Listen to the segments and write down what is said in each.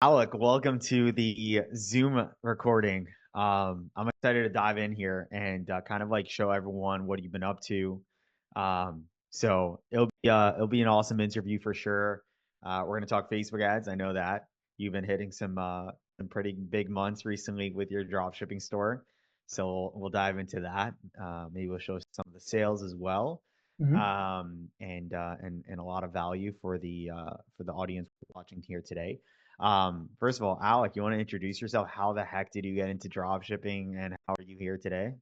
Alec, welcome to the Zoom recording. I'm excited to dive in here and kind of like show everyone what you've been up to. So it'll be an awesome interview for sure. We're gonna talk Facebook ads. I know that you've been hitting some pretty big months recently with your drop shipping store. So we'll dive into that. Maybe we'll show some of the sales as well. Mhm. And a lot of value for the audience watching here today. First of all, Alec, you want to introduce yourself? How the heck did you get into drop shipping and how are you here today?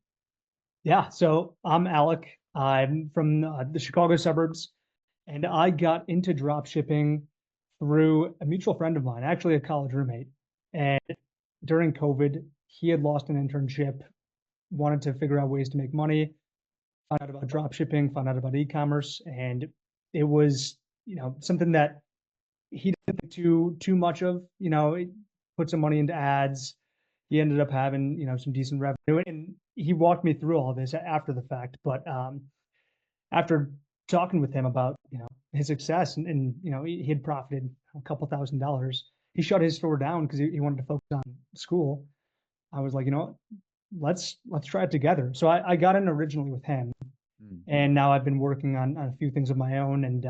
Yeah, so I'm Alec. I'm from the Chicago suburbs, and I got into drop shipping through a mutual friend of mine, actually a college roommate. And during COVID, he had lost an internship, wanted to figure out ways to make money, found out about drop shipping, found out about e-commerce, and it was, something that he didn't think too much of. He put some money into ads. He ended up having, some decent revenue, and he walked me through all this after the fact. But after talking with him about, his success and he had profited a couple $1,000s, he shut his store down because he wanted to focus on school. I was like, let's try it together. So I got in originally with him, Hmm. and now I've been working on a few things of my own. And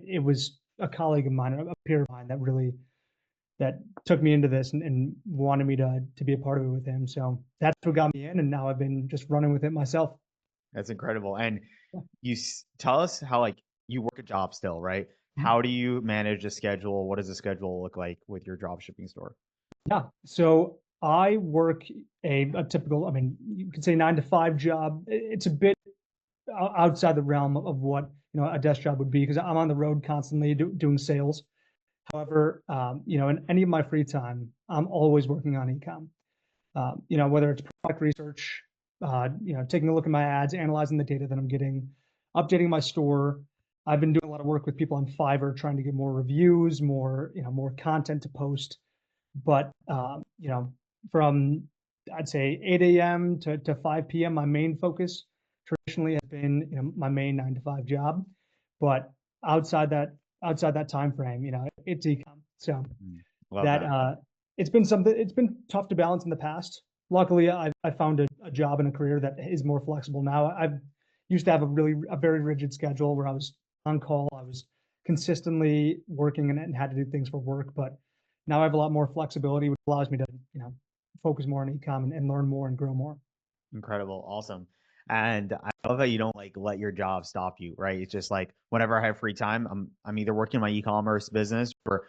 it was a colleague of mine, a peer of mine, that took me into this and wanted me to be a part of it with him. So that's what got me in, and now I've been just running with it myself. That's incredible. And tell us how like you work a job still, right? Mhm. How do you manage the schedule? What does the schedule look like with your drop shipping store? Yeah. So I work a typical, I mean, you could say 9 to 5 job. It's a bit outside the realm of what a desk job would be because I'm on the road constantly doing sales. However, in any of my free time, I'm always working on ecom. Whether it's product research, taking a look at my ads, analyzing the data that I'm getting, updating my store. I've been doing a lot of work with people on Fiverr, trying to get more reviews, more content to post. But from I'd say 8 a.m. to 5 p.m., my main focus traditionally has been my main 9 to 5 job. But outside that outside that time frame, it's ecom. So Mm. Love that that. it's been tough to balance in the past. Luckily, I found a job and a career that is more flexible now. I used to have a very rigid schedule where I was on call. I was consistently working and had to do things for work. But now I have a lot more flexibility, which allows me to focus more on ecom and learn more and grow more. Incredible. Awesome. And I love that you don't like let your job stop you, right? It's just like whenever I have free time, I'm either working my e-commerce business or,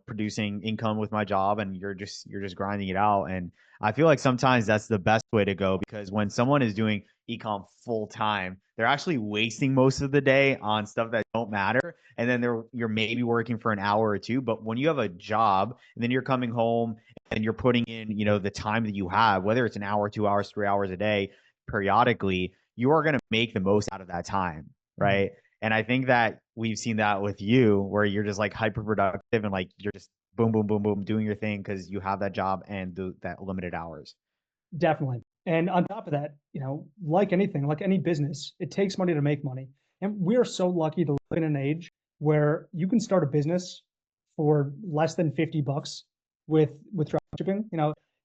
producing income with my job and you're just grinding it out. And I feel like sometimes that's the best way to go because when someone is doing e-com full time, they're actually wasting most of the day on stuff that don't matter. And then you're maybe working for an hour or two. But when you have a job and then you're coming home and you're putting in, the time that you have, whether it's an hour, 2 hours, 3 hours a day, periodically, you are going to make the most out of that time, Mhm. right? And I think that we've seen that with you, where you're just like hyper productive and like you're just boom, boom, boom, boom, doing your thing because you have that job and that limited hours. Definitely. And on top of that, like anything, like any business, it takes money to make money. And we are so lucky to live in an age where you can start a business for less than $50 with drop shipping.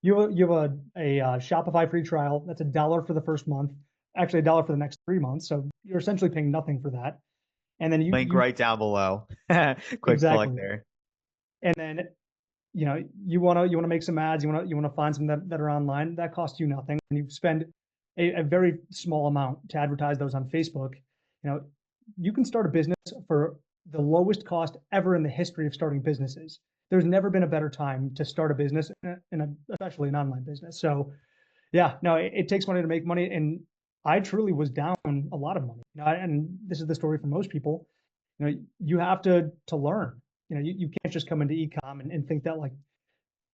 You have a Shopify free trial. That's $1 for the first month, actually $1 for the next 3 months. So you're essentially paying nothing for that. And then Link you right down below. Quick plug exactly. there. And then you wanna make some ads, you wanna find some that are online, that costs you nothing, and you spend a very small amount to advertise those on Facebook. You know, you can start a business for the lowest cost ever in the history of starting businesses. There's never been a better time to start a business, especially an online business. So yeah, no, it takes money to make money, and I truly was down a lot of money. And this is the story for most people. You have to learn. You can't just come into ecom and think that like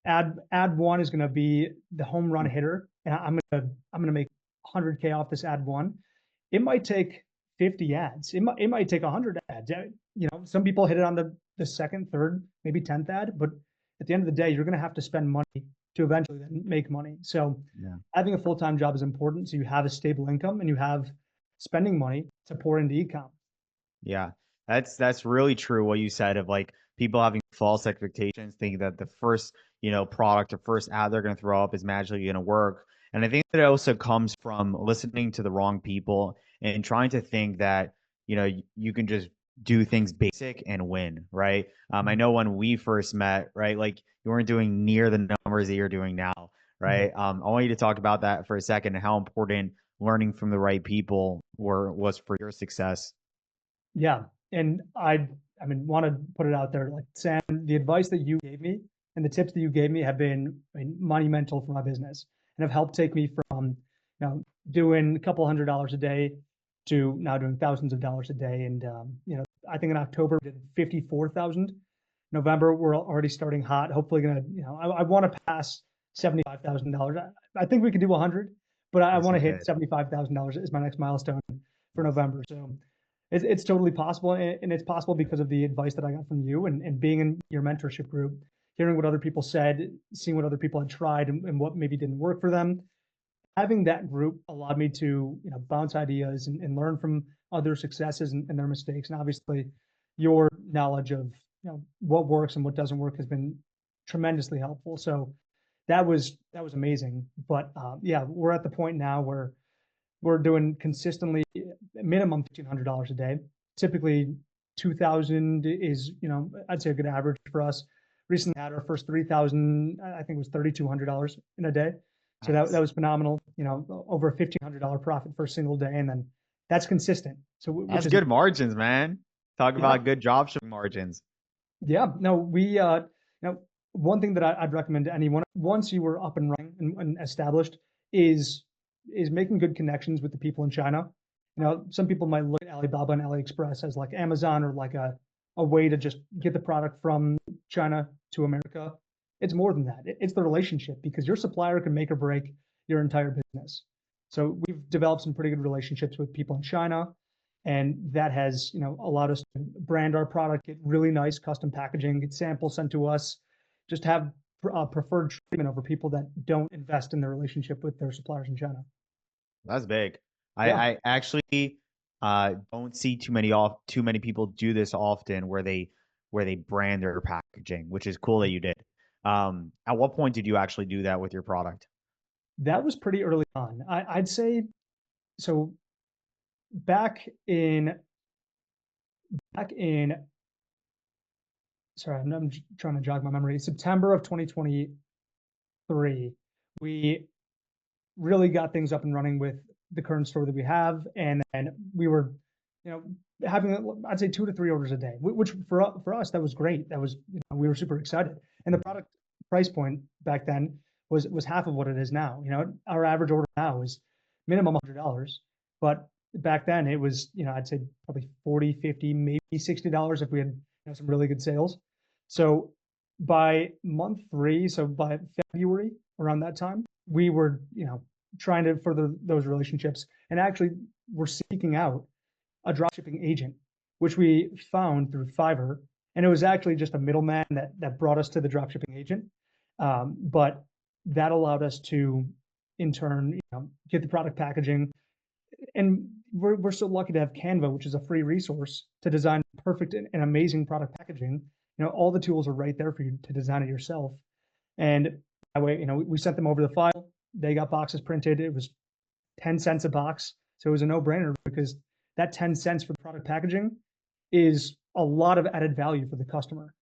ad one is going to be the home run hitter, and I'm gonna make 100K off this ad one. It might take 50 ads. It might take 100 ads. Some people hit it on the second, third, maybe 10th ad, but at the end of the day, you're going to have to spend money to eventually then make money. So Yeah. having a full-time job is important, so you have a stable income and you have spending money to pour into ecom. Yeah, That's really true what you said of like people having false expectations, thinking that the first, product or first ad they're going to throw up is magically going to work. And I think that it also comes from listening to the wrong people and trying to think that, you can just do things basic and win, right? I Mhm. know when we first met, right, like you weren't doing near the numbers that you're doing now, Mhm. right? I want you to talk about that for a second and how important learning from the right people was for your success. Yeah, and I mean, want to put it out there, like Sam, the advice that you gave me and the tips that you gave me have been, I mean, monumental for my business and have helped take me from, doing a couple $100 a day to now doing thousands of dollars a day. And I think in October we did 54,000. November we're already starting hot. Hopefully, gonna, I want to pass $75,000. I think we could do 100, but I Yes, want you to hit could. $75,000 is my next milestone for Yes. November. So it's totally possible, and it's possible because of the advice that I got from you and being in your mentorship group, hearing what other people said, seeing what other people had tried and what maybe didn't work for them. Having that group allowed me to, bounce ideas and learn from other successes and their mistakes. And obviously, your knowledge of what works and what doesn't work has been tremendously helpful. So that was amazing. But yeah, we're at the point now where we're doing consistently minimum $1,500 a day. Typically, 2,000 is, I'd say a good average for us. Recently had our first 3,000, I think it was $3,200 in a day. So that Nice. was phenomenal. Over a $1,500 profit for a single day, and then that's consistent. So which That's is good margins, man. Talk yeah, about good job shipping margins. yeah. No, one thing that I'd recommend to anyone once you were up and running and established is making good connections with the people in China. Some people might look at Alibaba and AliExpress as like Amazon or like a way to just get the product from China to America. It's more than that. It's the relationship because your supplier can make or break your entire business. So we've developed some pretty good relationships with people in China, and that has allowed us to brand our product, get really nice custom packaging, get samples sent to us, just have preferred treatment over people that don't invest in their relationship with their suppliers in China. That's big. I, Yeah, I actually don't see too many people do this often where they brand their packaging, which is cool that you did. At what point did you actually do that with your product? that was pretty early on. I'd say so. Back in back in sorry, I'm trying to jog my memory. September of 2023, we really got things up and running with the current store that we have, and then we were, you know, having I'd say 2 to 3 orders a day, which for us that was great. That was we were super excited, and the product price point back then was half of what it is now. Our average order now is minimum $100, but back then it was I'd say probably 40, 50, maybe $60 if we had some really good sales. So by month three, so by February around that time, we were trying to further those relationships and actually we're seeking out a dropshipping agent, which we found through Fiverr. And it was actually just a middleman that brought us to the dropshipping agent. But that allowed us to, in turn, get the product packaging. And we're so lucky to have Canva, which is a free resource to design perfect and amazing product packaging. All the tools are right there for you to design it yourself. And that way, we sent them over the file. They got boxes printed. It was 10 cents a box. So it was a no-brainer because that 10 cents for the product packaging is a lot of added value for the customer.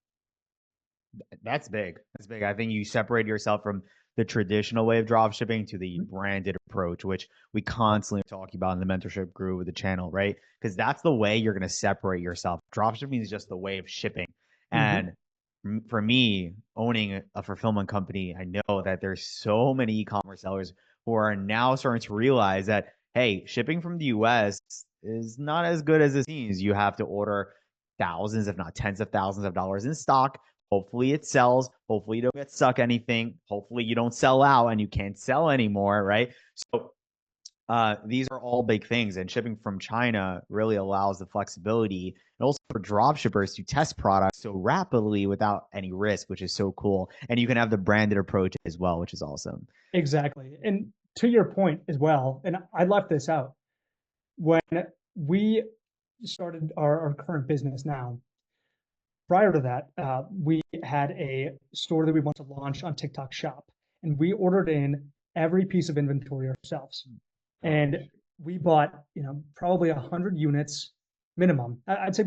That's big. That's big. I think you separate yourself from the traditional way of drop shipping to the branded approach, which we constantly are talking about in the mentorship group with the channel, right? Because that's the way you're going to separate yourself. Drop shipping is just the way of shipping. Mm-hmm. And for me, owning a fulfillment company, I know that there's so many e-commerce sellers who are now starting to realize that, hey, shipping from the US is not as good as it seems. You have to order thousands, if not tens of thousands of dollars in stock. Hopefully it sells. Hopefully you don't get stuck anything. Hopefully you don't sell out and you can't sell anymore, right? So these are all big things, and shipping from China really allows the flexibility and also for drop shippers to test products so rapidly without any risk, which is so cool. And you can have the branded approach as well, which is awesome. Exactly. And to your point as well, and I left this out, when we started our current business now. Prior to that, we had a store that we wanted to launch on TikTok Shop, and we ordered in every piece of inventory ourselves. And we bought, probably 100 units minimum. I'd say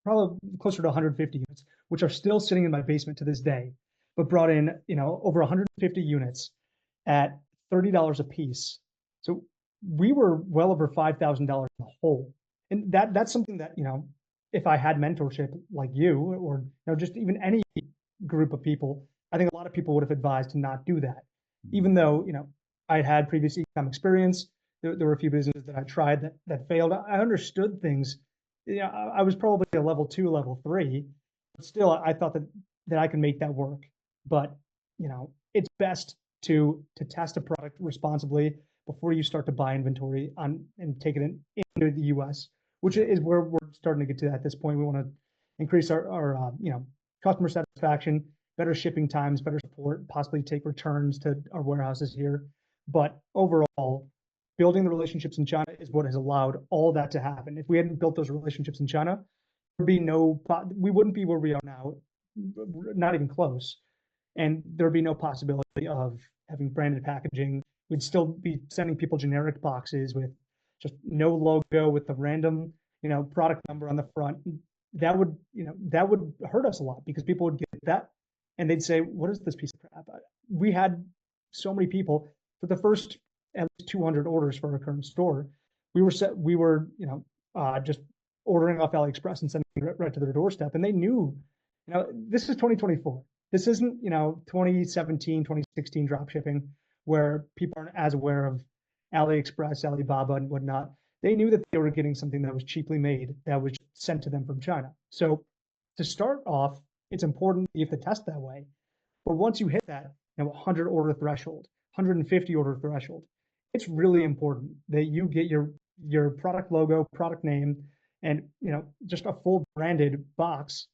probably closer to 150 units, which are still sitting in my basement to this day, but brought in, over 150 units at $30 a piece. So we were well over $5,000 in the hole. And that's something that, if I had mentorship like you, or just even any group of people, I think a lot of people would have advised to not do that. Even though, I had previous ecom experience, there were a few businesses that I tried that failed. I understood things. I was probably a level 2, level 3, but still I thought that I could make that work. But, it's best to test a product responsibly before you start to buy inventory and take it into the US, which is where we're starting to get to at this point. We want to increase our customer satisfaction, better shipping times, better support, possibly take returns to our warehouses here. But overall, building the relationships in China is what has allowed all that to happen. If we hadn't built those relationships in China, we wouldn't be where we are now, not even close. And there'd be no possibility of having branded packaging. We'd still be sending people generic boxes with just no logo, with the random, product number on the front. That would hurt us a lot, because people would get that and they'd say, what is this piece of crap? We had so many people for the first at least 200 orders for our current store. We were just ordering off AliExpress and sending it right to their doorstep. And they knew, this is 2024. This isn't, 2017, 2016 drop shipping, where people aren't as aware of AliExpress, Alibaba, and whatnot. They knew that they were getting something that was cheaply made, that was sent to them from China. So to start off, it's important you have to test that way. But once you hit that 100 order threshold, 150 order threshold, it's really important that you get your product logo, product name, and just a full branded box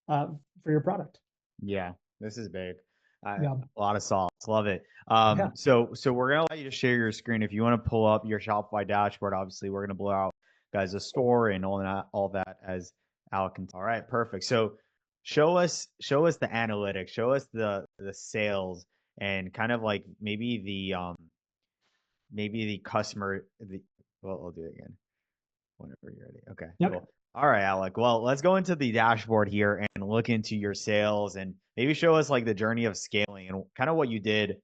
for your product. Yeah, this is big. Yeah. A lot of sauce. Love it. Yeah. So we're gonna let you to share your screen. If you want to pull up your Shopify dashboard, obviously we're gonna blow out guys the store and all that as Alec can. All right, perfect. So show us the analytics, show us the sales, and kind of like maybe the customer. Well, I'll do it again whenever you're ready. Okay, Yep. cool. All right, Alec. Well, let's go into the dashboard here and look into your sales and maybe show us like the journey of scaling and kind of what you did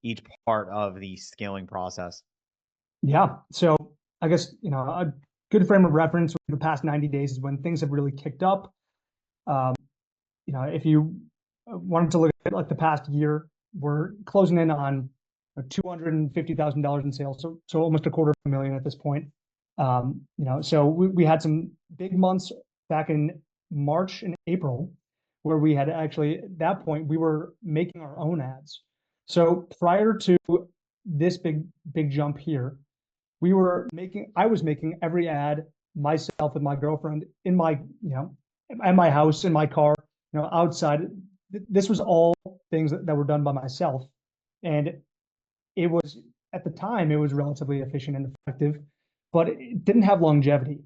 each part of the scaling process. Yeah. So I guess, a good frame of reference for the past 90 days is when things have really kicked up. If you wanted to look at like the past year, we're closing in on $250,000 in sales. So almost $250,000 at this point. So we had some big months back in March and April, where we had actually, at that point, we were making our own ads. So prior to this big jump here, I was making every ad myself with my girlfriend in my, at my house, in my car, outside. This was all things that were done by myself. And it was, at the time, it was relatively efficient and effective, but it didn't have longevity.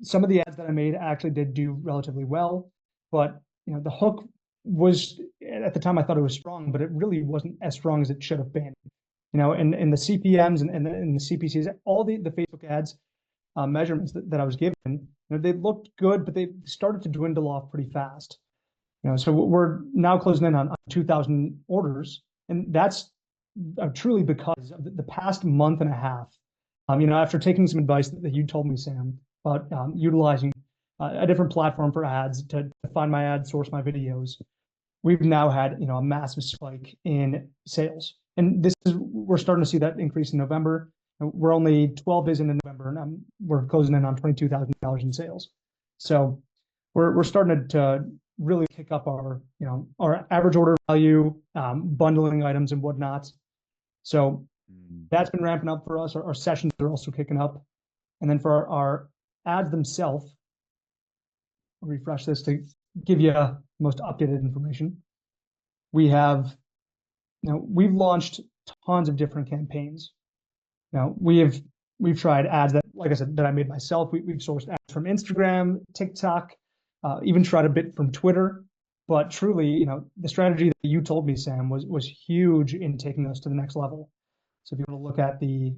Some of the ads that I made actually did do relatively well, but the hook was, at the time I thought it was strong, but it really wasn't as strong as it should have been. And the CPMs and the CPCs, all the Facebook ads measurements that I was given, they looked good, but they started to dwindle off pretty fast. So we're now closing in on 2,000 orders, and that's truly because of the past month and a half. After taking some advice that you told me, Sam, about utilizing a different platform for ads to find my ads, source my videos, we've now had a massive spike in sales, and we're starting to see that increase in November. We're only 12 days into November, and we're closing in on $22,000 in sales. So we're starting to really kick up our average order value, bundling items and whatnot. So that's been ramping up for us. Our sessions are also kicking up. And then for our ads themselves, I'll refresh this to give you most updated information. We've launched tons of different campaigns. We've tried ads that like I said, that I made myself. We've sourced ads from Instagram, TikTok, even tried a bit from Twitter. But truly, the strategy that you told me, Sam, was huge in taking us to the next level. So if you want to look at the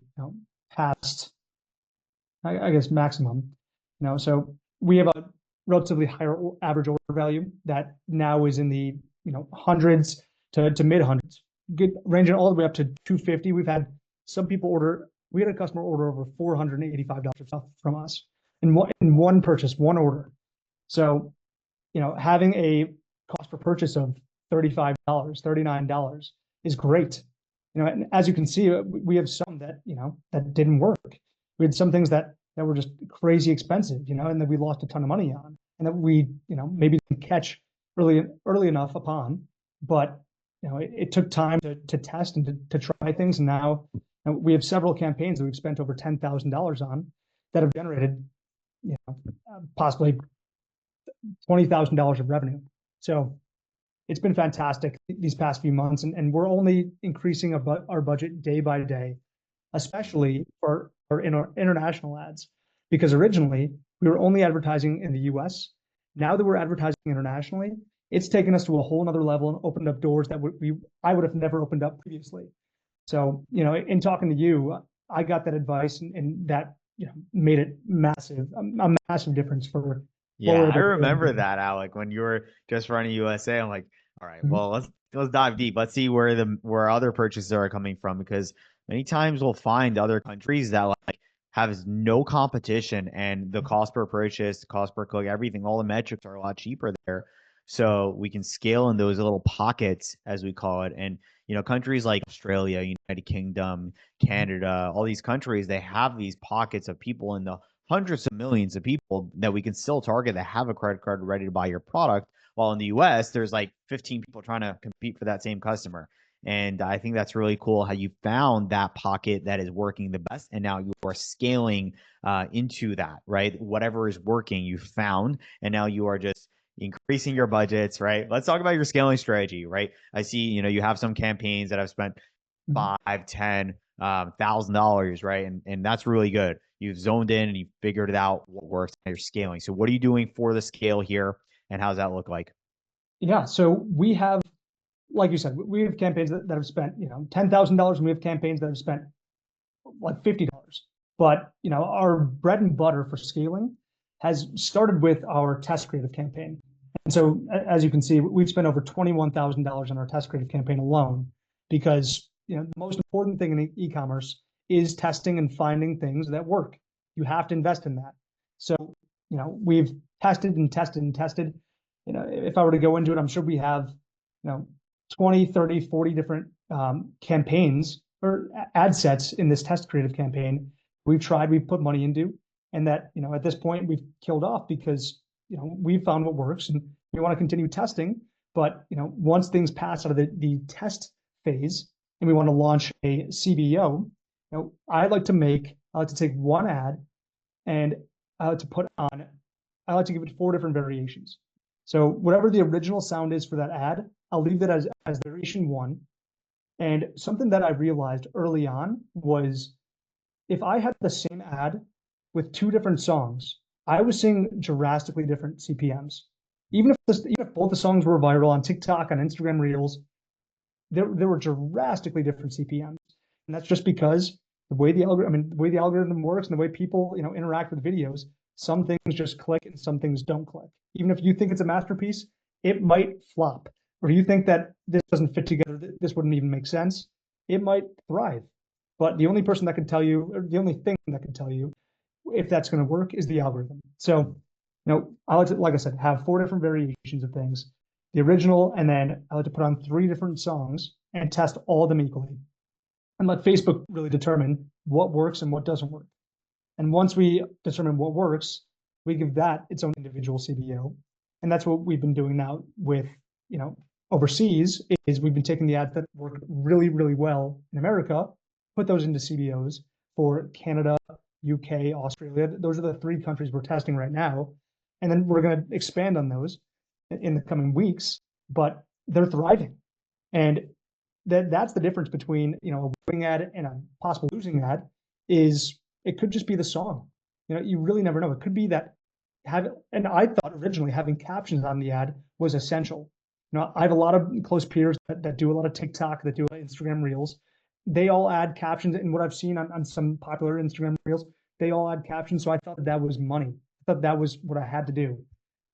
past, I guess maximum, so we have a relatively higher average order value that now is in the hundreds to mid hundreds, ranging all the way up to 250. We've had some people order. We had a customer order over $485 of stuff from us in one purchase, one order. So, having a cost per purchase of $35, $39 is great. And as you can see, we have some that, that didn't work. We had some things that were just crazy expensive, and that we lost a ton of money on, and that we, maybe didn't catch early enough upon. But, it took time to test and to try things. And now we have several campaigns that we've spent over $10,000 on that have generated, possibly $20,000 of revenue. So it's been fantastic these past few months, and we're only increasing our budget day by day, especially for our international ads, because originally we were only advertising in the US. Now that we're advertising internationally, it's taken us to a whole nother level and opened up doors that I would have never opened up previously. So, in talking to you, I got that advice, and that, made it a massive difference for. Yeah, I remember that, Alec, when you were just running USA. I'm like, all right, well, let's dive deep. Let's see where other purchases are coming from, because many times we'll find other countries that like have no competition, and the cost per purchase, cost per click, everything, all the metrics are a lot cheaper there. So we can scale in those little pockets, as we call it. And countries like Australia, United Kingdom, Canada, all these countries, they have these pockets of people in the hundreds of millions of people that we can still target that have a credit card ready to buy your product. While in the US, there's like 15 people trying to compete for that same customer. And I think that's really cool how you found that pocket that is working the best. And now you are scaling into that, right? Whatever is working, you found, and now you are just increasing your budgets, right? Let's talk about your scaling strategy, right? I see, you have some campaigns that have spent $5, $10,000, right? And that's really good. You've zoned in and you've figured it out what works, and you're scaling. So what are you doing for the scale here, and how does that look like? Yeah, so we have, like you said, we have campaigns that have spent, $10,000, and we have campaigns that have spent like $50. But, our bread and butter for scaling has started with our test creative campaign. And so, as you can see, we've spent over $21,000 on our test creative campaign alone, because, the most important thing in e-commerce is testing and finding things that work. You have to invest in that. So, we've tested and tested and tested. If I were to go into it, I'm sure we have, 20, 30, 40 different campaigns or ad sets in this test creative campaign. We've put money into, and that, at this point we've killed off because, we've found what works, and we want to continue testing. But, once things pass out of the test phase and we want to launch a CBO, I like to take one ad, and I like to give it 4 different variations. So whatever the original sound is for that ad, I'll leave that as variation 1. And something that I realized early on was, if I had the same ad with 2 different songs, I was seeing drastically different CPMs. Even if both the songs were viral on TikTok, on Instagram Reels, there were drastically different CPMs. And that's just because the way the algorithm works, and the way people, interact with videos, some things just click and some things don't click. Even if you think it's a masterpiece, it might flop. Or you think that this doesn't fit together, this wouldn't even make sense, it might thrive. But the only person that can tell you, or the only thing that can tell you if that's going to work, is the algorithm. So, I like to, like I said, have 4 different variations of things, the original, and then I like to put on 3 different songs and test all of them equally, and let Facebook really determine what works and what doesn't work. And once we determine what works, we give that its own individual CBO. And that's what we've been doing now with, overseas, is we've been taking the ads that work really, really well in America, put those into CBOs for Canada, UK, Australia. Those are the 3 countries we're testing right now. And then we're going to expand on those in the coming weeks, but they're thriving. And that's the difference between, a winning ad and a possible losing ad, is It could just be the song. You really never know. It could be that and I thought originally having captions on the ad was essential. I have a lot of close peers that do a lot of TikTok, that do a lot of Instagram Reels. They all add captions, and what I've seen on some popular Instagram Reels, they all add captions. So I thought that was money. I thought that was what I had to do.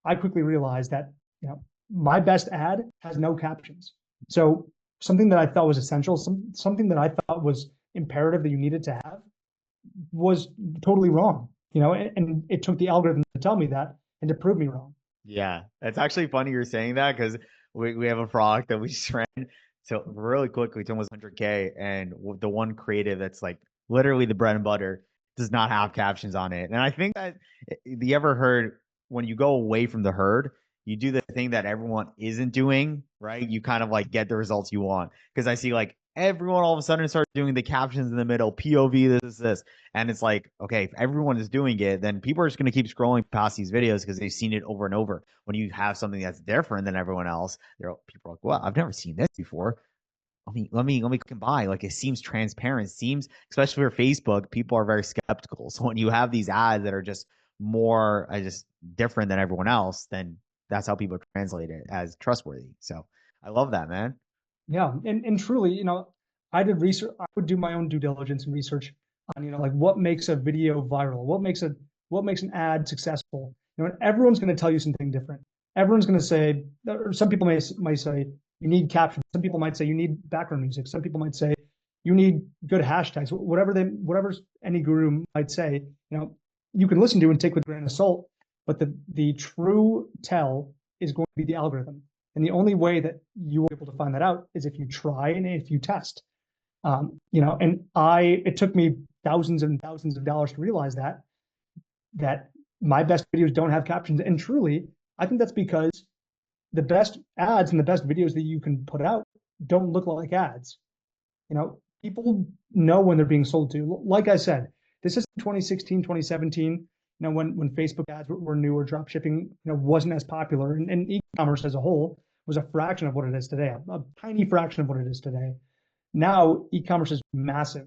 I quickly realized that, my best ad has no captions. So something that I thought was essential, something that I thought was imperative that you needed to have, was totally wrong. And it took the algorithm to tell me that and to prove me wrong. Yeah, it's actually funny you're saying that because we have a product that we just ran so really quickly to almost 100K, and the one creative that's like literally the bread and butter does not have captions on it. And I think that you ever heard when you go away from the herd, you do the thing that everyone isn't doing, right? You kind of like get the results you want. Because I see like everyone all of a sudden starts doing the captions in the middle, POV, this. And it's like, okay, if everyone is doing it, then people are just going to keep scrolling past these videos because they've seen it over and over. When you have something that's different than everyone else, people are like, well, I've never seen this before. Let me click and buy. Like it seems transparent. Seems, especially for Facebook, people are very skeptical. So when you have these ads that are just more just different than everyone else, then that's how people translate it as trustworthy. So I love that, man. Yeah, and truly, I did research. I would do my own due diligence and research on, like what makes a video viral, what makes an ad successful. And everyone's going to tell you something different. Everyone's going to say, or some people might say you need captions. Some people might say you need background music. Some people might say you need good hashtags. Whatever any guru might say, you can listen to and take with a grain of salt. But the true tell is going to be the algorithm. And the only way that you will be able to find that out is if you try and if you test. And it took me thousands and thousands of dollars to realize that my best videos don't have captions. And truly, I think that's because the best ads and the best videos that you can put out don't look like ads. People know when they're being sold to. Like I said, this is 2016, 2017. When Facebook ads were newer, drop shipping, wasn't as popular, and e-commerce as a whole was a fraction of what it is today, a tiny fraction of what it is today. Now, e-commerce is massive,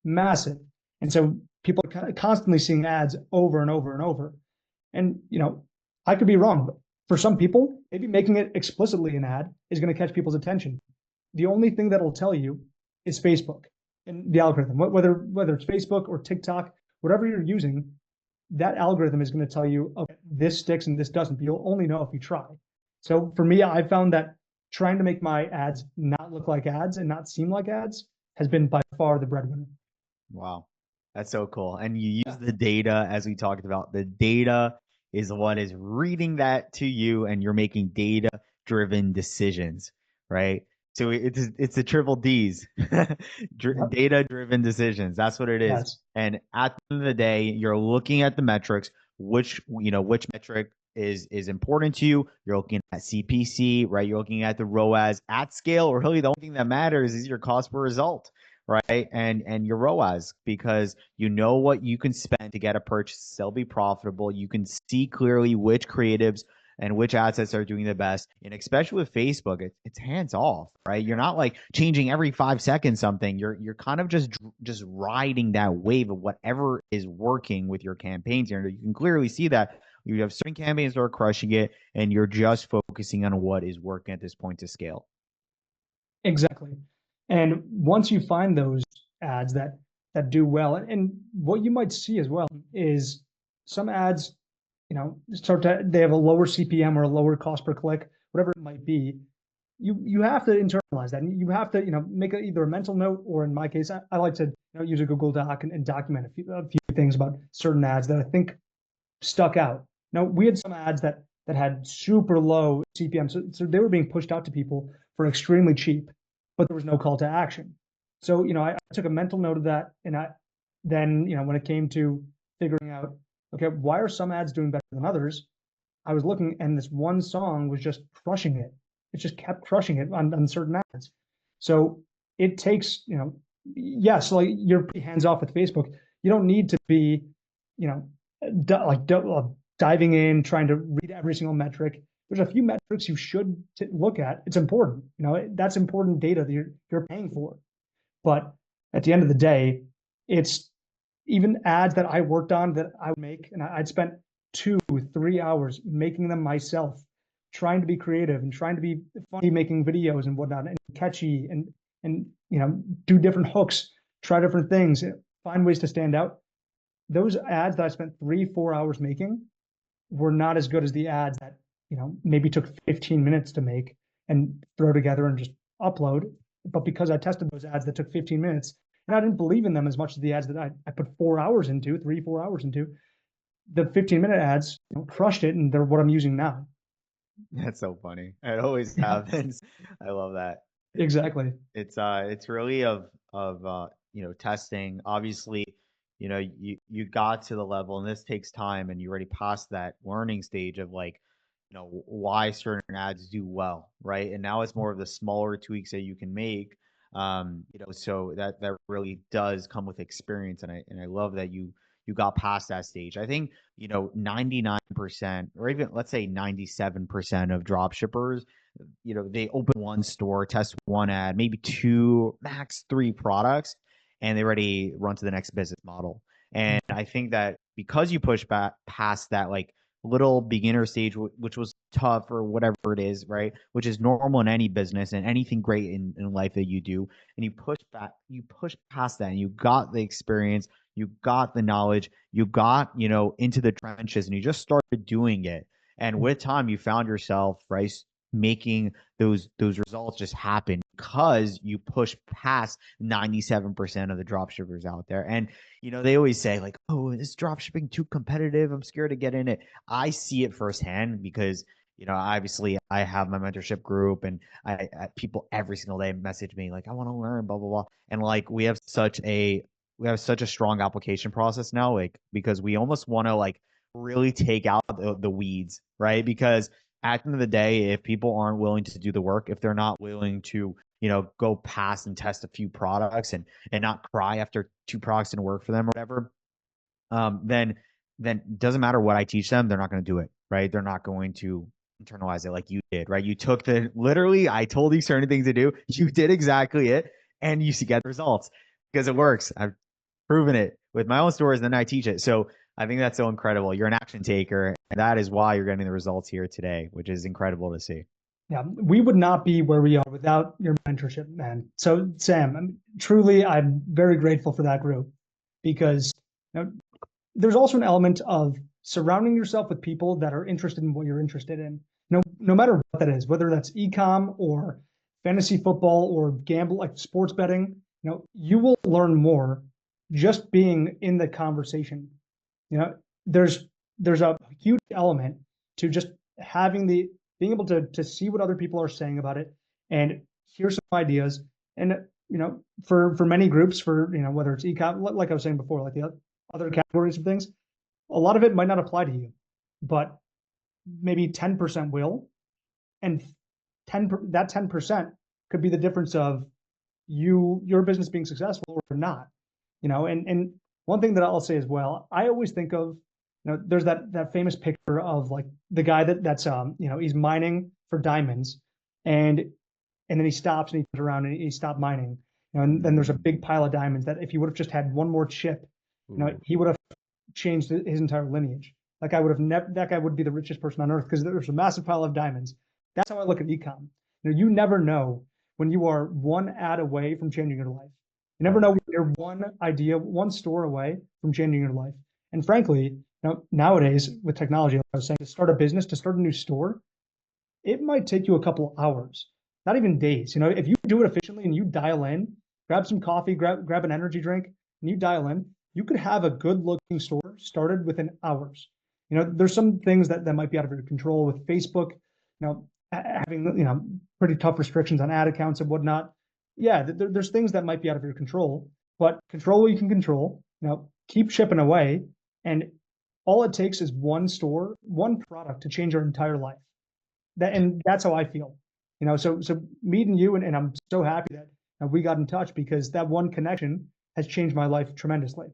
massive. And so people are constantly seeing ads over and over and over. And, I could be wrong, but for some people, maybe making it explicitly an ad is going to catch people's attention. The only thing that'll tell you is Facebook and the algorithm, whether it's Facebook or TikTok, whatever you're using, that algorithm is going to tell you, okay, this sticks and this doesn't, but you'll only know if you try. So for me, I found that trying to make my ads not look like ads and not seem like ads has been by far the breadwinner. Wow. That's so cool. And you use the data as we talked about. The data is what is reading that to you, and you're making data driven decisions, right? So it's the triple D's, Yep. data driven decisions. That's what it is. Yes. And at the end of the day, you're looking at the metrics, which metric is important to you. You're looking at CPC, right? You're looking at the ROAS at scale. Really, the only thing that matters is your cost per result, right? And your ROAS, because you know what you can spend to get a purchase, still be profitable. You can see clearly which creatives and which assets are doing the best. And especially with Facebook, it's hands off, right? You're not like changing every 5 seconds something. You're kind of just riding that wave of whatever is working with your campaigns. And you can clearly see that you have certain campaigns that are crushing it, and you're just focusing on what is working at this point to scale. Exactly. And once you find those ads that do well, and what you might see as well is some ads, they have a lower CPM or a lower cost per click, whatever it might be. You have to internalize that. And you have to, make either a mental note, or in my case, I like to use a Google Doc and document a few things about certain ads that I think stuck out. Now, we had some ads that had super low CPM, so they were being pushed out to people for extremely cheap, but there was no call to action. So, I took a mental note of that, and then, when it came to figuring out, okay, why are some ads doing better than others? I was looking, and this one song was just crushing it. It just kept crushing it on certain ads. So it takes, yes, like you're pretty hands off with Facebook. You don't need to be, you know, diving in, trying to read every single metric. There's a few metrics you should look at. It's important. That's important data that you're paying for. But at the end of the day, it's even ads that I worked on that I would make, and I'd spent 2, 3 hours making them myself, trying to be creative and trying to be funny, making videos and whatnot, and catchy, and do different hooks, try different things, find ways to stand out. Those ads that I spent 3, 4 hours making were not as good as the ads that maybe took 15 minutes to make and throw together and just upload. But because I tested those ads that took 15 minutes and I didn't believe in them as much as the ads that I put 4 hours into, 3, 4 hours into, the 15-minute ads crushed it, and they're what I'm using now. That's so funny. It always Yeah, happens. I love that. exactly. It's really of testing. Obviously, you got to the level, and this takes time, and you already passed that learning stage of like, why certain ads do well, right? And now it's more of the smaller tweaks that you can make. So that really does come with experience, and I love that you got past that stage. I think 99% or even let's say 97% of drop shippers, they open one store, test one ad, maybe two, max three products, and they already run to the next business model. And I think that because you push back past that like little beginner stage, which was tough or whatever it is, right? Which is normal in any business and anything great in life that you do. And you push past that and you got the experience, you got the knowledge, you got, into the trenches and you just started doing it. And with time, you found yourself, right, making those results just happen because you push past 97% of the drop shippers out there. And they always say like, oh, is drop shipping too competitive? I'm scared to get in it. I see it firsthand because obviously I have my mentorship group, and I people every single day message me like, I want to learn, blah blah blah. And like we have such a strong application process now, like because we almost want to like really take out the weeds, right? Because at the end of the day, if people aren't willing to do the work, if they're not willing to, go past and test a few products and not cry after two products didn't work for them or whatever, then doesn't matter what I teach them, they're not going to do it, right? They're not going to internalize it like you did, right? You took literally, I told you certain things to do, you did exactly it, and you get results because it works. I've proven it with my own stories, and then I teach it. So I think that's so incredible. You're an action taker, and that is why you're getting the results here today, which is incredible to see. Yeah, we would not be where we are without your mentorship, man. So, Sam, truly, I'm very grateful for that group because there's also an element of surrounding yourself with people that are interested in what you're interested in. No matter what that is, whether that's ecom or fantasy football or gamble, like sports betting, you will learn more just being in the conversation. You know, there's there's a huge element to just having the being able to see what other people are saying about it and hear some ideas. And for many groups, for whether it's ecom, like I was saying before, like the other categories of things, a lot of it might not apply to you, but maybe 10% will, and 10% could be the difference of your business being successful or not. And one thing that I'll say as well, I always think of, there's that famous picture of like the guy that's he's mining for diamonds, and then he stops and he turns around and he stopped mining. And then there's a big pile of diamonds that if he would have just had one more chip, Ooh. he would have changed his entire lineage. That guy would have never. That guy would be the richest person on earth because there's a massive pile of diamonds. That's how I look at ecom. You never know when you are one ad away from changing your life. You never Oh know my. when you're one idea, one store away from changing your life. And frankly, nowadays with technology, like I was saying, to start a business, to start a new store, it might take you a couple hours, not even days. If you do it efficiently and you dial in, grab some coffee, grab an energy drink, and you dial in, you could have a good looking store started within hours. There's some things that might be out of your control with Facebook, having pretty tough restrictions on ad accounts and whatnot. Yeah, there's things that might be out of your control, but control what you can control. Keep chipping away, and all it takes is one store, one product to change your entire life. And that's how I feel. So meeting you, and I'm so happy that we got in touch because that one connection has changed my life tremendously.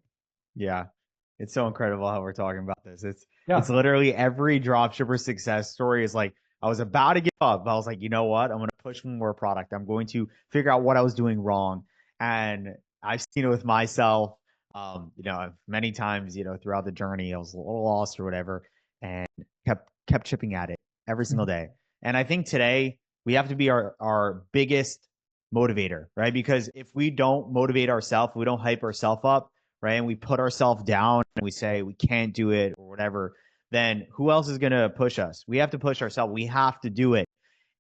Yeah. It's so incredible how we're talking about this. It's Yeah. literally every dropshipper success story is like, I was about to give up. I was like, you know what? I'm going to push one more product. I'm going to figure out what I was doing wrong. And I've seen it with myself. Many times, throughout the journey, I was a little lost or whatever, and kept chipping at it every single Mhm. day. And I think today we have to be our biggest motivator, right? Because if we don't motivate ourselves, we don't hype ourselves up, right? And we put ourselves down and we say we can't do it or whatever, then who else is going to push us? We have to push ourselves. We have to do it.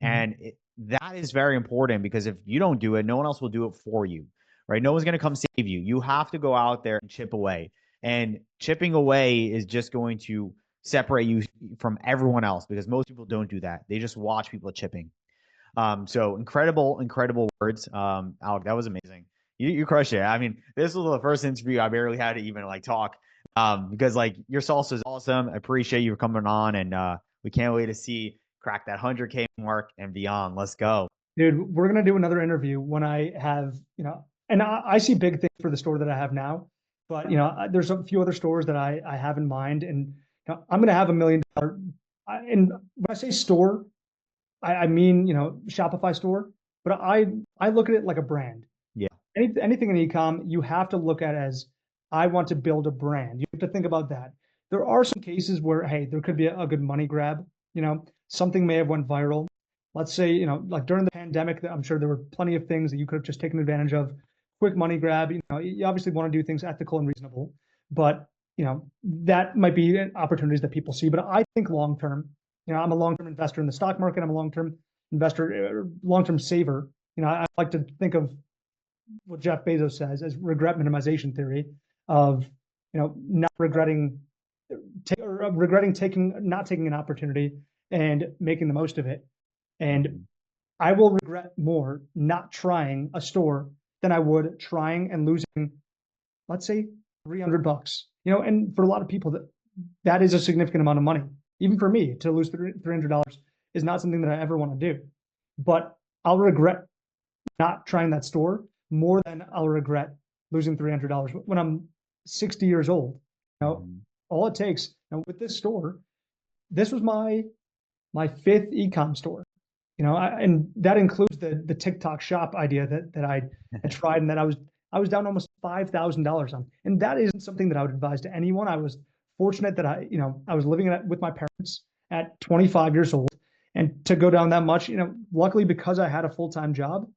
Mhm. And that is very important because if you don't do it, no one else will do it for you, right? No one's going to come save you. You have to go out there and chip away. And chipping away is just going to separate you from everyone else because most people don't do that. They just watch people chipping. So incredible, incredible words. Alec, that was amazing. You crushed it. I mean, this was the first interview I barely had to even like talk. Because like your salsa is awesome. I appreciate you coming on, and we can't wait to see crack that 100K mark and beyond. Let's go. Dude, we're gonna do another interview when I have, and I see big things for the store that I have now, but there's a few other stores that I have in mind, and I'm gonna have $1 million. And when I say store, I mean Shopify store, but I look at it like a brand. Yeah. Anything in ecom, you have to look at as I want to build a brand. You have to think about that. There are some cases where, hey, there could be a good money grab. Something may have went viral. Let's say, like during the pandemic, I'm sure there were plenty of things that you could have just taken advantage of. Quick money grab. You obviously want to do things ethical and reasonable, but that might be opportunities that people see. But I think long term, I'm a long term investor in the stock market. I'm a long term investor, long term saver. I like to think of what Jeff Bezos says as regret minimization theory of not regretting or regretting taking not taking an opportunity and making the most of it. And Mhm. I will regret more not trying a store than I would trying and losing, let's say, $300. And for a lot of people that is a significant amount of money. Even for me, to lose $300 is not something that I ever want to do. But I'll regret not trying that store more than I'll regret losing $300 when I'm 60 years old. Mhm. All it takes with this store, this was my fifth ecom store. And that includes the TikTok shop idea that I had tried and that I was down almost $5,000 on. And that isn't something that I would advise to anyone. I was fortunate that I was living with my parents at 25 years old, and to go down that much, luckily because I had a full-time job,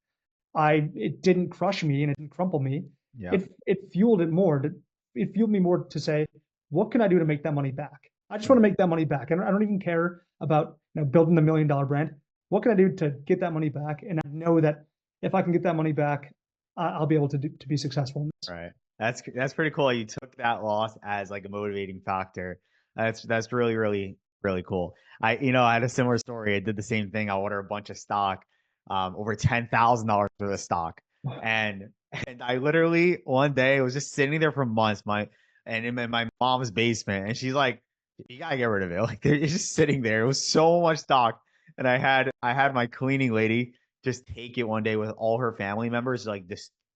it didn't crush me and it didn't crumple me. Yep. It fueled it fueled me more to say, what can I do to make that money back? I just want to Mhm. make that money back. And I don't even care about building the $1 million brand. What can I do to get that money back? And I know that if I can get that money back, I'll be able to be successful in this. Right. That's pretty cool. You took that loss as like a motivating factor. That's really, really, really cool. I had a similar story. I did the same thing. I ordered a bunch of stock, over $10,000 worth of stock. And and I literally one day was just sitting there for months, in my mom's basement, and she's like, "You gotta get rid of it." Like it's just sitting there. It was so much stock, and I had my cleaning lady just take it one day with all her family members, like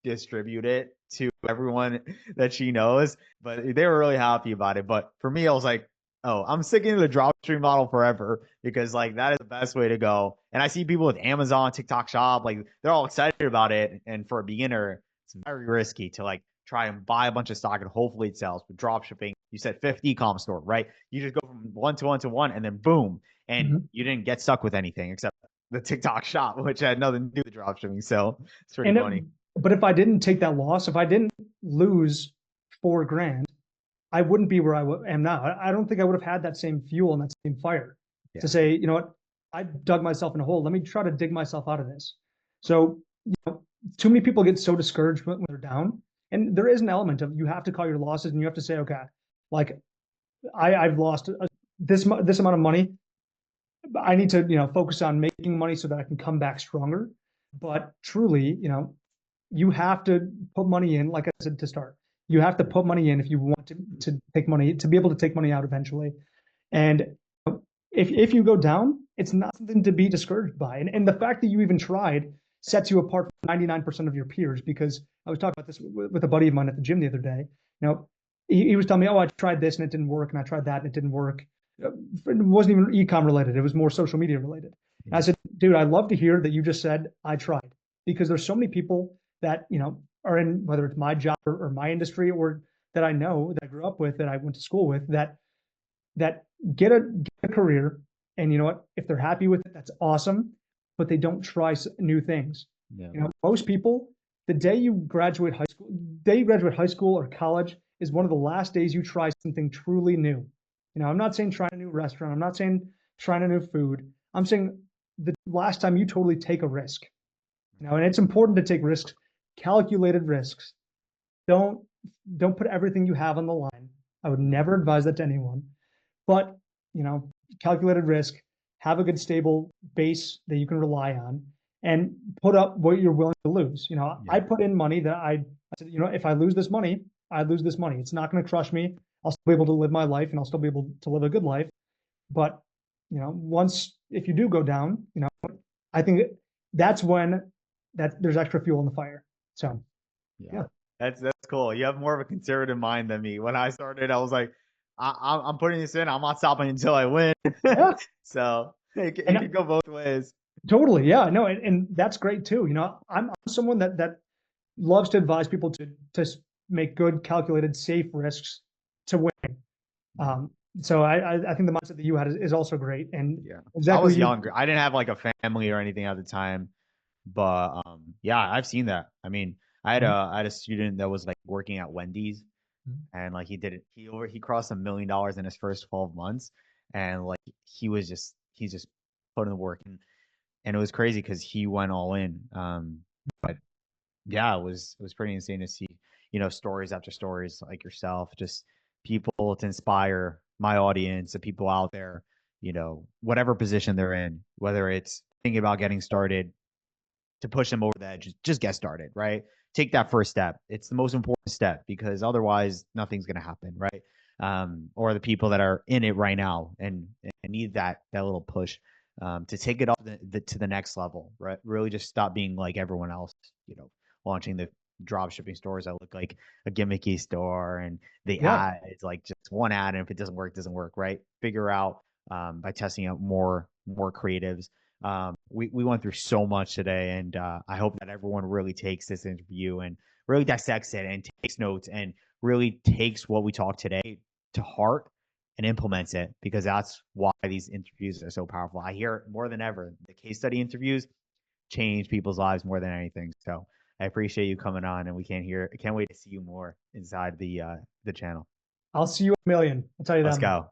distribute it to everyone that she knows. But they were really happy about it. But for me, I was like, oh, I'm sticking to the dropstream model forever because like that is the best way to go. And I see people with Amazon, TikTok Shop, like they're all excited about it. And for a beginner, it's very risky to like try and buy a bunch of stock and hopefully it sells. With drop shipping, you said fifth e-com store, right? You just go from one to one to one and then boom. And Mhm. you didn't get stuck with anything except the TikTok shop, which had nothing to do with drop shipping. So it's pretty And funny. but if I didn't take that loss, if I didn't lose 4 grand, I wouldn't be where am now. I don't think I would have had that same fuel and that same fire to Yeah. say, you know what, I dug myself in a hole. Let me try to dig myself out of this. So, too many people get so discouraged when they're down. And there is an element of you have to call your losses and you have to say, okay, like I've lost this amount of money. I need to, focus on making money so that I can come back stronger. But truly, you have to put money in, like I said to start. You have to put money in if you want to take money, to be able to take money out eventually. And if you go down, it's not something to be discouraged by. And the fact that you even tried sets you apart from 99% of your peers. Because I was talking about this with a buddy of mine at the gym the other day. He was telling me, oh, I tried this and it didn't work, and I tried that and it didn't work. It wasn't even ecom related. It was more social media related. And I Yeah. said, dude, I love to hear that you just said I tried, because there's so many people that, are in, whether it's my job or my industry, or that I know, that I grew up with, that I went to school with, that get a career, and you know what? If they're happy with it, that's awesome, but they don't try new things. Yeah. You know, most people, the day you graduate high school, day you graduate high school or college is one of the last days you try something truly new. You know, I'm not saying try a new restaurant. I'm not saying trying a new food. I'm saying the last time you totally take a risk. You know, and it's important to take risks, calculated risks. Don't don't put everything you have on the line. I would never advise that to anyone. But, you know, calculated risk, have a good stable base that you can rely on, and put up what you're willing to lose. You know, Yeah. I put in money that I said, you know, if I lose this money, I lose this money. It's not going to crush me. I'll still be able to live my life and I'll still be able to live a good life. But, you know, once, if you do go down, you know, I think that's when that there's extra fuel in the fire. So, Yeah. yeah. That's cool. You have more of a conservative mind than me. When I started, I was like, I'm putting this in. I'm not stopping until I win. Yeah. So it And could go both ways. totally. Yeah. No, and that's great too. You know, I'm someone that loves to advise people to make good, calculated, safe risks to win. Yeah. Um, so I think the mindset that you had is also great. And Yeah. I exactly was you. younger. I didn't have like a family or anything at the time, but yeah, I've seen that. I mean, Mhm. I had a student that was like working at Wendy's, and like he did it. He crossed $1 million in his first 12 months, and like he's just putting the work, and it was crazy because he went all in. But yeah, it was pretty insane to see, stories after stories like yourself, just people to inspire my audience, the people out there, whatever position they're in, whether it's thinking about getting started, to push them over the edge, just get started, right? Take that first step. It's the most important step because otherwise nothing's going to happen, right? Or the people that are in it right now and need that little push to take it up to the next level, right? Really just stop being like everyone else, launching the drop shipping stores that look like a gimmicky store, and the Yeah. ad is like just one ad, and if it doesn't work, right? Figure out by testing out more creatives. We went through so much today, and I hope that everyone really takes this interview and really dissects it and takes notes and really takes what we talked today to heart and implements it, because that's why these interviews are so powerful. I hear it more than ever. The case study interviews change people's lives more than anything. So I appreciate you coming on, and can't wait to see you more inside the channel. I'll see you at a million. I'll tell you Let's that much. go.